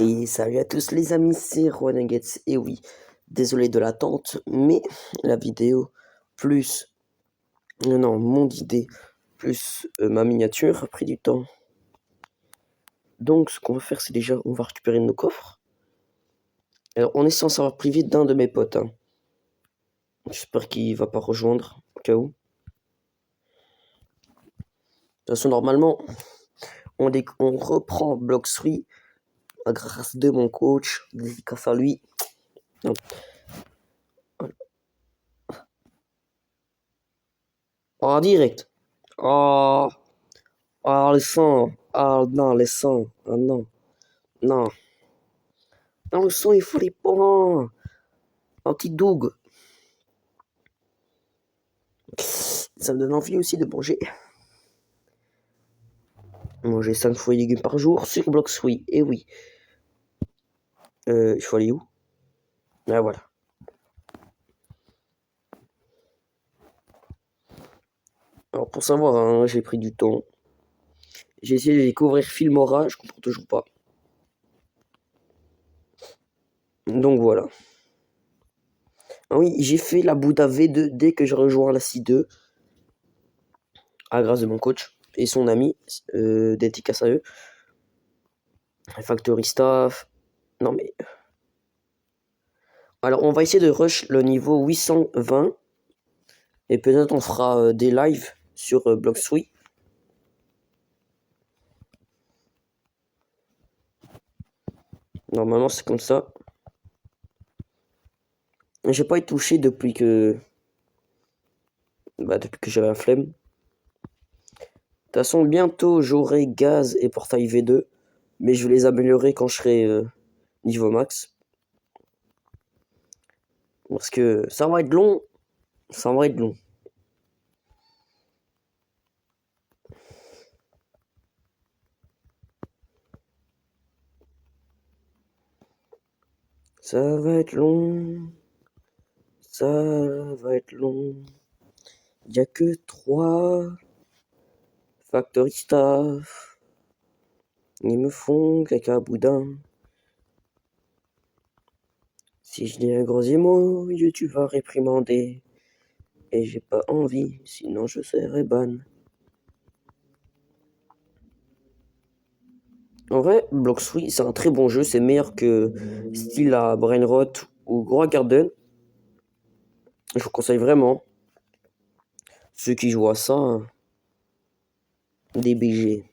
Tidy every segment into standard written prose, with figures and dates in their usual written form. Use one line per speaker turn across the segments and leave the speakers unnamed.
Et salut à tous les amis, c'est Nuggets. Et oui, désolé de l'attente, mais la vidéo plus, non, mon idée plus ma miniature a pris du temps. Donc ce qu'on va faire, c'est déjà, on va récupérer nos coffres. Alors on est censé avoir privé d'un de mes potes. Hein. J'espère qu'il va pas rejoindre, au cas où. De toute façon, normalement, on reprend Block 3 grâce de mon coach, dédicace à lui. Non. En direct. Oh, le sang. Ah non, le sang. Ah non. Non. Non, le sang est flippant. Un petit doug. Ça me donne envie aussi de manger. Manger 5 fruits et légumes par jour sur Bloxfruit. Et oui. Il faut aller où? Ah voilà. Alors pour savoir, hein, j'ai pris du temps. J'ai essayé de découvrir Filmora, je comprends toujours pas. Donc voilà. Ah oui, j'ai fait la Bouddha V2 dès que j'ai rejoint la C2. À grâce de mon coach et son ami, dédicace à eux. Factory Staff. Non mais... Alors on va essayer de rush le niveau 820. Et peut-être on fera des lives sur Bloxfruit. Normalement c'est comme ça. J'ai pas été touché depuis que... depuis que j'avais la flemme. De toute façon bientôt j'aurai gaz et portail V2. Mais je vais les améliorer quand je serai niveau max. Parce que ça va être long. Ça va être long. Ça va être long. Ça va être long. Il n'y a que 3 Factory Staff. Ils me font caca boudin. Si je dis un gros mot, YouTube va réprimander. Et j'ai pas envie, sinon je serai ban. En vrai, Bloxfruit, c'est un très bon jeu. C'est meilleur que style à Brainrot ou Grow Garden. Je vous conseille vraiment. Ceux qui jouent à ça, des BG.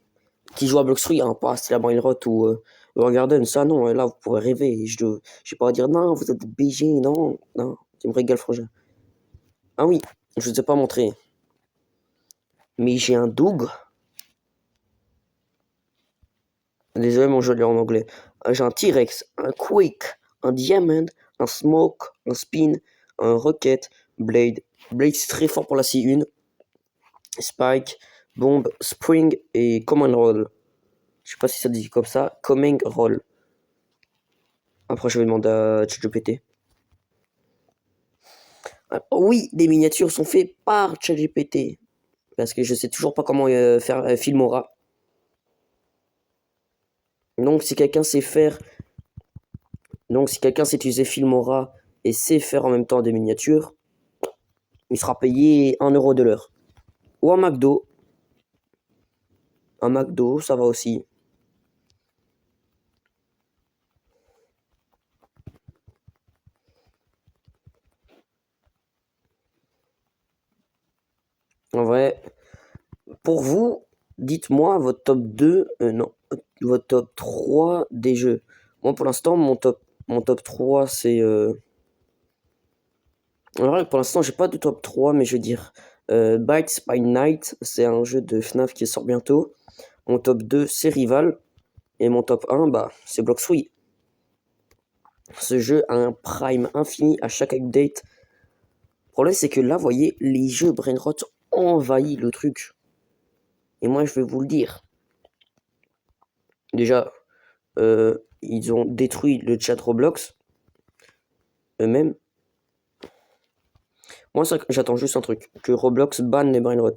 Qui jouent à Bloxfruit, hein, pas style à Brainrot ou Grow Garden. Ça, non, là, vous pourrez rêver. Je vais pas dire non, vous êtes des BG. Non, non, tu me régales, frangin. Ah oui, je ne vous ai pas montré. Mais j'ai un Doug. Désolé, mon jeu est en anglais. J'ai un T-Rex, un Quake, un Diamond, un Smoke, un Spin, un Rocket, Blade. Blade, c'est très fort pour la C1. Spike, Bomb, Spring et Command Roll. Je sais pas si ça dit comme ça. Command Roll. Après, je vais demander à ChatGPT. Oui, des miniatures sont faites par ChatGPT. Parce que je sais toujours pas comment faire Filmora. Donc, si quelqu'un sait faire... Donc, si quelqu'un sait utiliser Filmora et sait faire en même temps des miniatures, il sera payé 1€ de l'heure. Ou un McDo. Un McDo, ça va aussi. En vrai, pour vous, dites-moi votre top 2, non, votre top 3 des jeux. Moi, pour l'instant, mon top 3, c'est... En vrai, pour l'instant, j'ai pas de top 3, mais je veux dire... Bites by Night, c'est un jeu de FNAF qui sort bientôt. Mon top 2, c'est Rival. Et mon top 1, c'est Bloxfruit. Ce jeu a un prime infini à chaque update. Le problème, c'est que là, vous voyez, les jeux Brainrot envahissent le truc. Et moi, je vais vous le dire. Déjà, ils ont détruit le chat Roblox. Eux-mêmes. Moi, j'attends juste un truc. Que Roblox banne les Brainrot.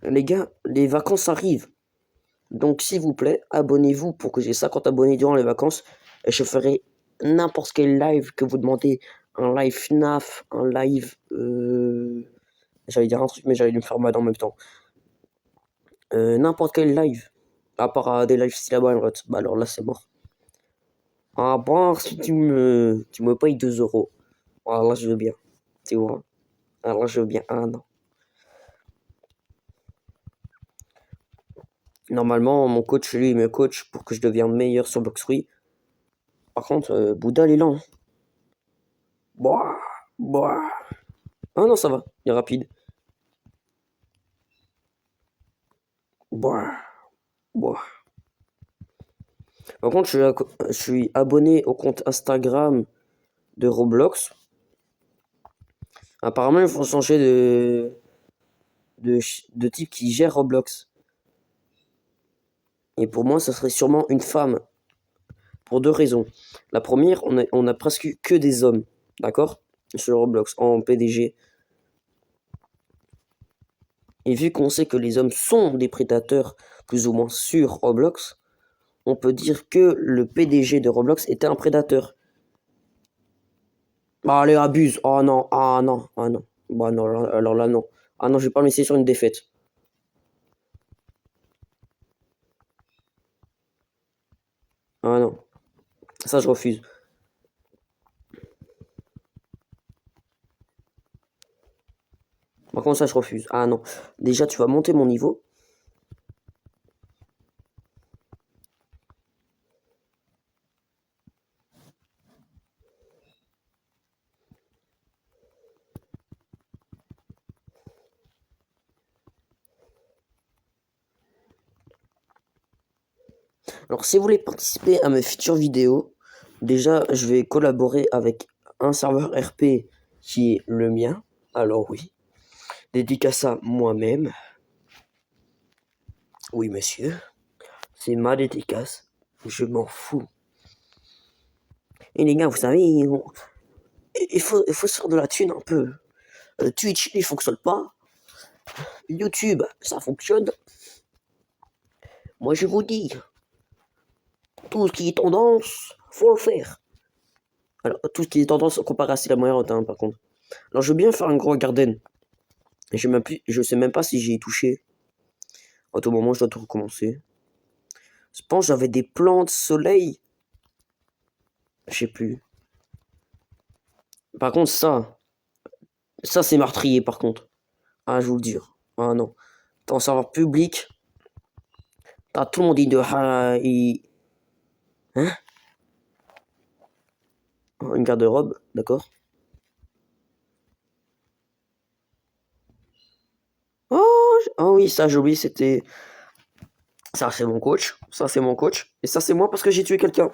Les gars, les vacances arrivent. Donc, s'il vous plaît, abonnez-vous pour que j'ai 50 abonnés durant les vacances. Et je ferai n'importe quel live que vous demandez. Un live FNAF, un live... J'allais dire un truc, mais j'allais me faire mal en même temps. N'importe quel live. À part des lives style à Brainrot. Bah alors là, c'est mort. Ah bon, si tu me payes 2 euros. Alors là, je veux bien. Tu vois. Alors là, je veux bien. Ah non. Normalement, mon coach, lui, il me coach pour que je devienne meilleur sur Blox-Fruits. Par contre, Bouddha, il est lent. Boah, boah. Ah non, ça va, il est rapide. Boah, boah. Par contre, je suis abonné au compte Instagram de Roblox. Apparemment, il faut changer de type qui gère Roblox. Et pour moi, ça serait sûrement une femme. Pour deux raisons. La première, on a presque que des hommes. D'accord? Sur Roblox, en PDG. Et vu qu'on sait que les hommes sont des prédateurs, plus ou moins sur Roblox, on peut dire que le PDG de Roblox était un prédateur. Bah allez, abuse. Oh non, ah non, ah non. Bah non, alors là non. Ah non, je vais pas me laisser sur une défaite. Ah non, ça je refuse. Par contre, ça je refuse. Ah non. Déjà, tu vas monter mon niveau. Alors, si vous voulez participer à mes futures vidéos, déjà, je vais collaborer avec un serveur RP qui est le mien. Alors oui, dédicace à moi-même. Oui, monsieur, c'est ma dédicace. Je m'en fous. Et les gars, vous savez, il faut se faire de la thune un peu. Twitch, il fonctionne pas. YouTube, ça fonctionne. Moi, je vous dis, tout ce qui est tendance, faut le faire. Alors, tout ce qui est tendance comparé à la moyenne, hein, par contre. Alors, je veux bien faire un gros garden. Je sais même pas si j'y ai touché. À tout moment, je dois tout recommencer. Je pense que j'avais des plantes soleil. Je sais plus. Par contre, ça c'est meurtrier par contre. Ah, je vous le dis. Ah non. T'es en serveur public. T'as tout le monde dit de... Hein? Une garde-robe, d'accord. Oh oui, ça j'ai oublié, c'était... Ça c'est mon coach. Ça c'est mon coach. Et ça c'est moi parce que j'ai tué quelqu'un.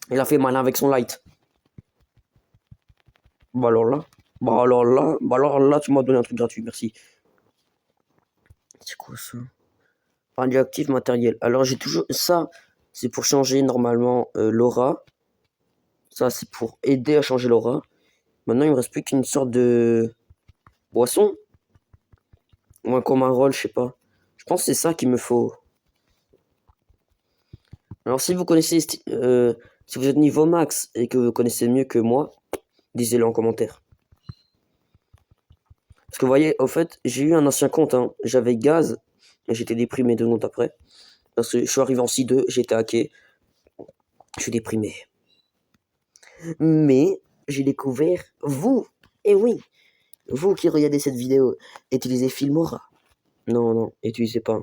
Il a fait malin avec son light. Bah alors là. Bah alors là, tu m'as donné un truc gratuit, merci. C'est quoi ça? Radioactif matériel. Alors j'ai toujours... Ça, c'est pour changer normalement l'aura. Ça, c'est pour aider à changer l'aura. Maintenant, il me reste plus qu'une sorte de boisson. Ou un comme un rôle, je sais pas. Je pense que c'est ça qu'il me faut. Alors, si vous connaissez... si vous êtes niveau max et que vous connaissez mieux que moi, disez-le en commentaire. Parce que vous voyez, au fait, j'ai eu un ancien compte. Hein. J'avais gaz. Et j'étais déprimé 2 minutes après. Parce que je suis arrivé en C2, j'étais hacké. Je suis déprimé. Mais j'ai découvert vous. Et oui, vous qui regardez cette vidéo, utilisez Filmora. Non, non, utilisez pas.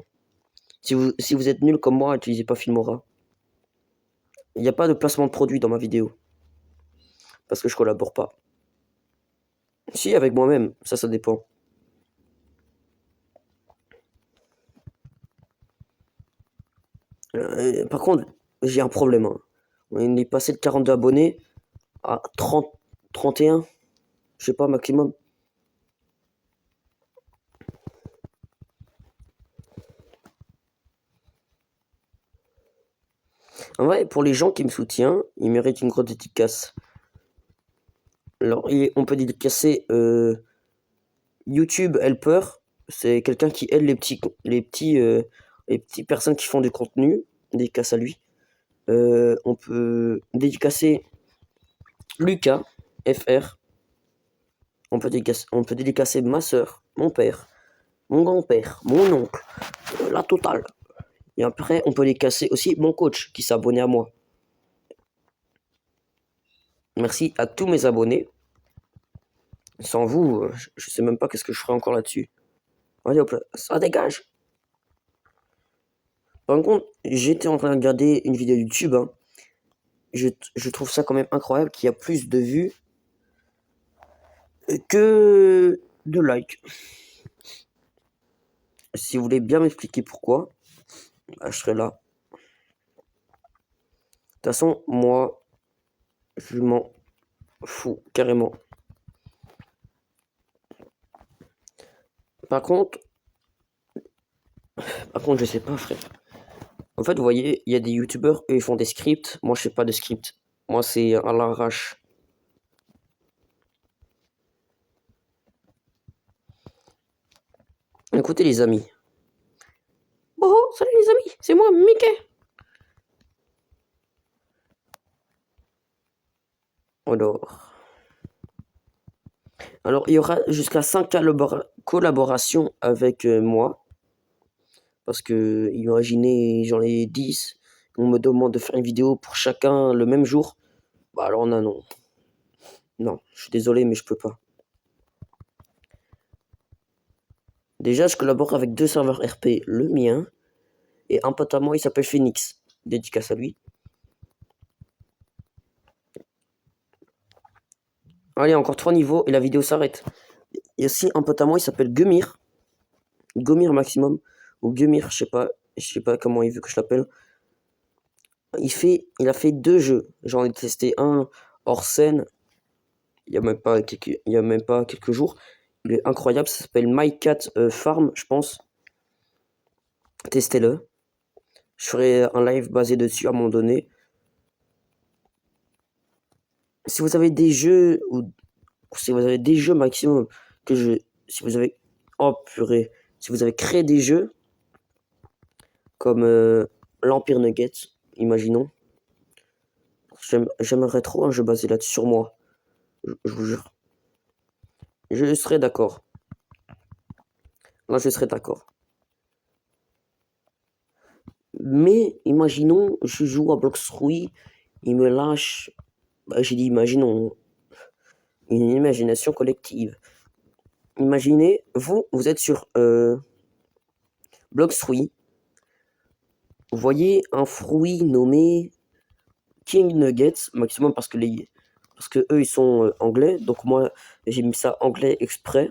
Si vous êtes nul comme moi, utilisez pas Filmora. Il n'y a pas de placement de produit dans ma vidéo. Parce que je collabore pas. Si, avec moi-même, ça dépend. Par contre, j'ai un problème. Hein. On est passé de 42 abonnés à 30, 31. Je sais pas, maximum. En vrai, pour les gens qui me soutiennent, ils méritent une grosse dédicace. Alors, on peut dédicacer YouTube Helper, c'est quelqu'un qui aide les petites personnes qui font du contenu. Dédicace à lui. On peut dédicacer Lucas, FR. On peut dédicacer ma soeur, mon père, mon grand-père, mon oncle, la totale. Et après, on peut dédicacer aussi mon coach qui s'est abonné à moi. Merci à tous mes abonnés. Sans vous, je sais même pas qu'est-ce que je ferais encore là-dessus. Allez hop là, ça dégage. Par contre, j'étais en train de regarder une vidéo YouTube. Hein. Je trouve ça quand même incroyable qu'il y a plus de vues que de likes. Si vous voulez bien m'expliquer pourquoi, bah, je serai là. De toute façon, moi, je m'en fous carrément. Par contre, je sais pas, frère. En fait, vous voyez, il y a des youtubeurs, eux, ils font des scripts. Moi, je sais pas de script. Moi, c'est à l'arrache. Écoutez, les amis. Oh, salut les amis, c'est moi, Mickey. Alors, il y aura jusqu'à 5 collaborations avec moi. Parce que, imaginez, j'en ai 10. On me demande de faire une vidéo pour chacun le même jour. Bah alors non. Non, je suis désolé, mais je peux pas. Déjà, je collabore avec 2 serveurs RP, le mien, et un pote à moi, il s'appelle Phoenix. Dédicace à lui. Allez, encore 3 niveaux et la vidéo s'arrête. Il y a aussi un pote à moi, il s'appelle Gumir. Gumir maximum. Ou Gumir, je sais pas comment il veut que je l'appelle. Il a fait 2 jeux. J'en ai testé un hors scène. Il y a même pas quelques jours. Il est incroyable, ça s'appelle My Cat Farm, je pense. Testez-le. Je ferai un live basé dessus à un moment donné. Si vous avez des jeux ou si vous avez des jeux maximum si vous avez oh purée, si vous avez créé des jeux comme l'Empire Nuggets, imaginons. J'aimerais trop un jeu basé là-dessus sur moi. Je vous jure. Je serais d'accord. Là, je serais d'accord. Mais imaginons, je joue à Bloxroy, il me lâche. Bah, j'ai dit imaginons. Une imagination collective. Imaginez, vous êtes sur Bloxroy. Vous voyez un fruit nommé King Nuggets, maximum parce que eux ils sont anglais. Donc moi j'ai mis ça anglais exprès.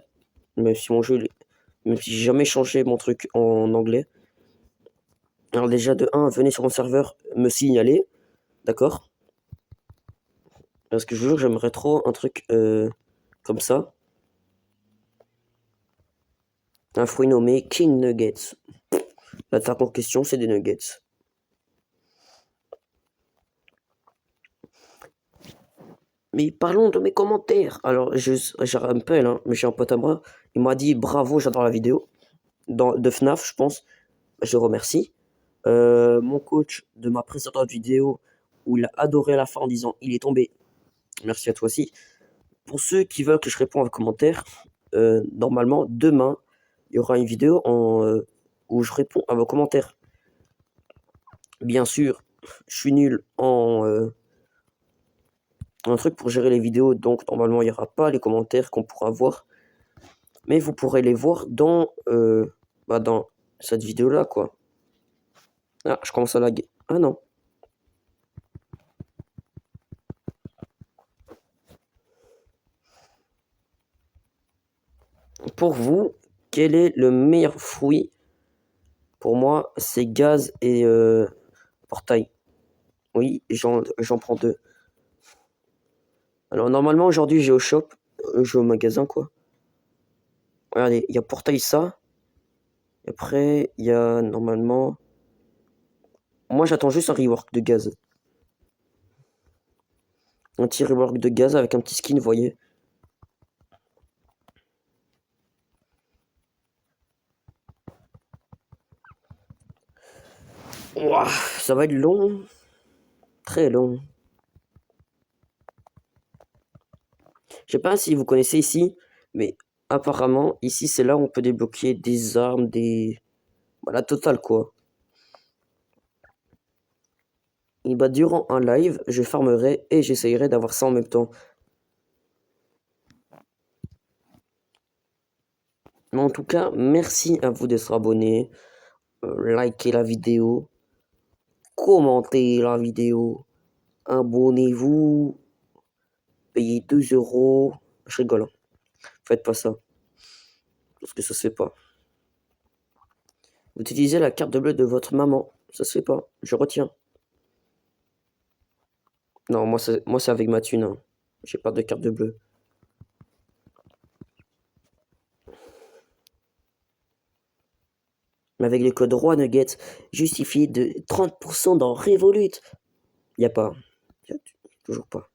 Même si même si j'ai jamais changé mon truc en anglais. Alors déjà de 1, venez sur mon serveur me signaler, d'accord? Parce que je vous jure, j'aimerais trop un truc comme ça. Un fruit nommé King Nuggets. L'attaque en question, c'est des nuggets. Mais parlons de mes commentaires. Alors, je rappelle, hein, mais j'ai un pote à moi, il m'a dit bravo, j'adore la vidéo. De FNAF, je pense. Je le remercie. Mon coach de ma précédente vidéo, où il a adoré à la fin en disant il est tombé. Merci à toi aussi. Pour ceux qui veulent que je réponde aux commentaires, normalement, demain, il y aura une vidéo où je réponds à vos commentaires. Bien sûr, je suis nul en un truc pour gérer les vidéos, donc normalement, il n'y aura pas les commentaires qu'on pourra voir. Mais vous pourrez les voir dans cette vidéo-là, quoi. Ah, je commence à laguer. Ah non. Pour vous, quel est le meilleur fruit? Pour moi, c'est gaz et portail. Oui, j'en prends 2. Alors normalement, aujourd'hui, j'ai au shop. J'ai au magasin, quoi. Regardez, il y a portail ça. Et après, il y a normalement... Moi, j'attends juste un rework de gaz. Un petit rework de gaz avec un petit skin, vous voyez. Ouah, ça va être long. Très long. Je sais pas si vous connaissez ici, mais apparemment, ici, c'est là où on peut débloquer des armes, des... Voilà, total, quoi. Et bah, durant un live, je farmerai et j'essayerai d'avoir ça en même temps. Mais en tout cas, merci à vous d'être abonnés. Likez la vidéo. Commentez la vidéo. Abonnez-vous. Payez 2 euros. Je rigole, hein. Faites pas ça. Parce que ça se fait pas. Vous utilisez la carte bleue de votre maman. Ça se fait pas. Je retiens. Non, moi c'est avec ma thune, hein. J'ai pas de carte bleue. Mais avec le code Roi Nugget justifié de 30% dans Revolut. Y a pas. Y a toujours pas.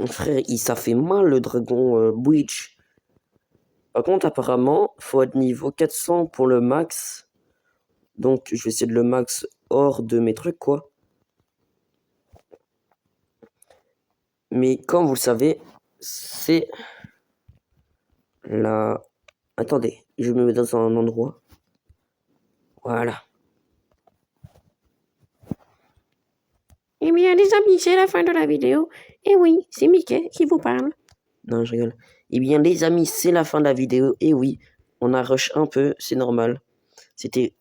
Frère, ça fait mal le dragon Breach. Par contre, apparemment, faut être niveau 400 pour le max. Donc, je vais essayer de le max hors de mes trucs, quoi. Mais comme vous le savez, c'est la... Attendez, je me mets dans un endroit. Voilà.
Eh bien, les amis, c'est la fin de la vidéo. Et oui, c'est Mickey qui vous parle.
Non, je rigole. Eh bien, les amis, c'est la fin de la vidéo. Et oui, on a rush un peu, c'est normal. C'était...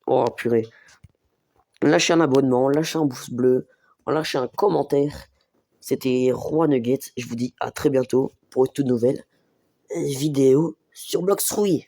Oh, purée. Lâchez un abonnement, lâchez un pouce bleu, lâchez un commentaire. C'était Roi Nugget. Je vous dis à très bientôt pour une toute nouvelle vidéo sur Bloxrouille.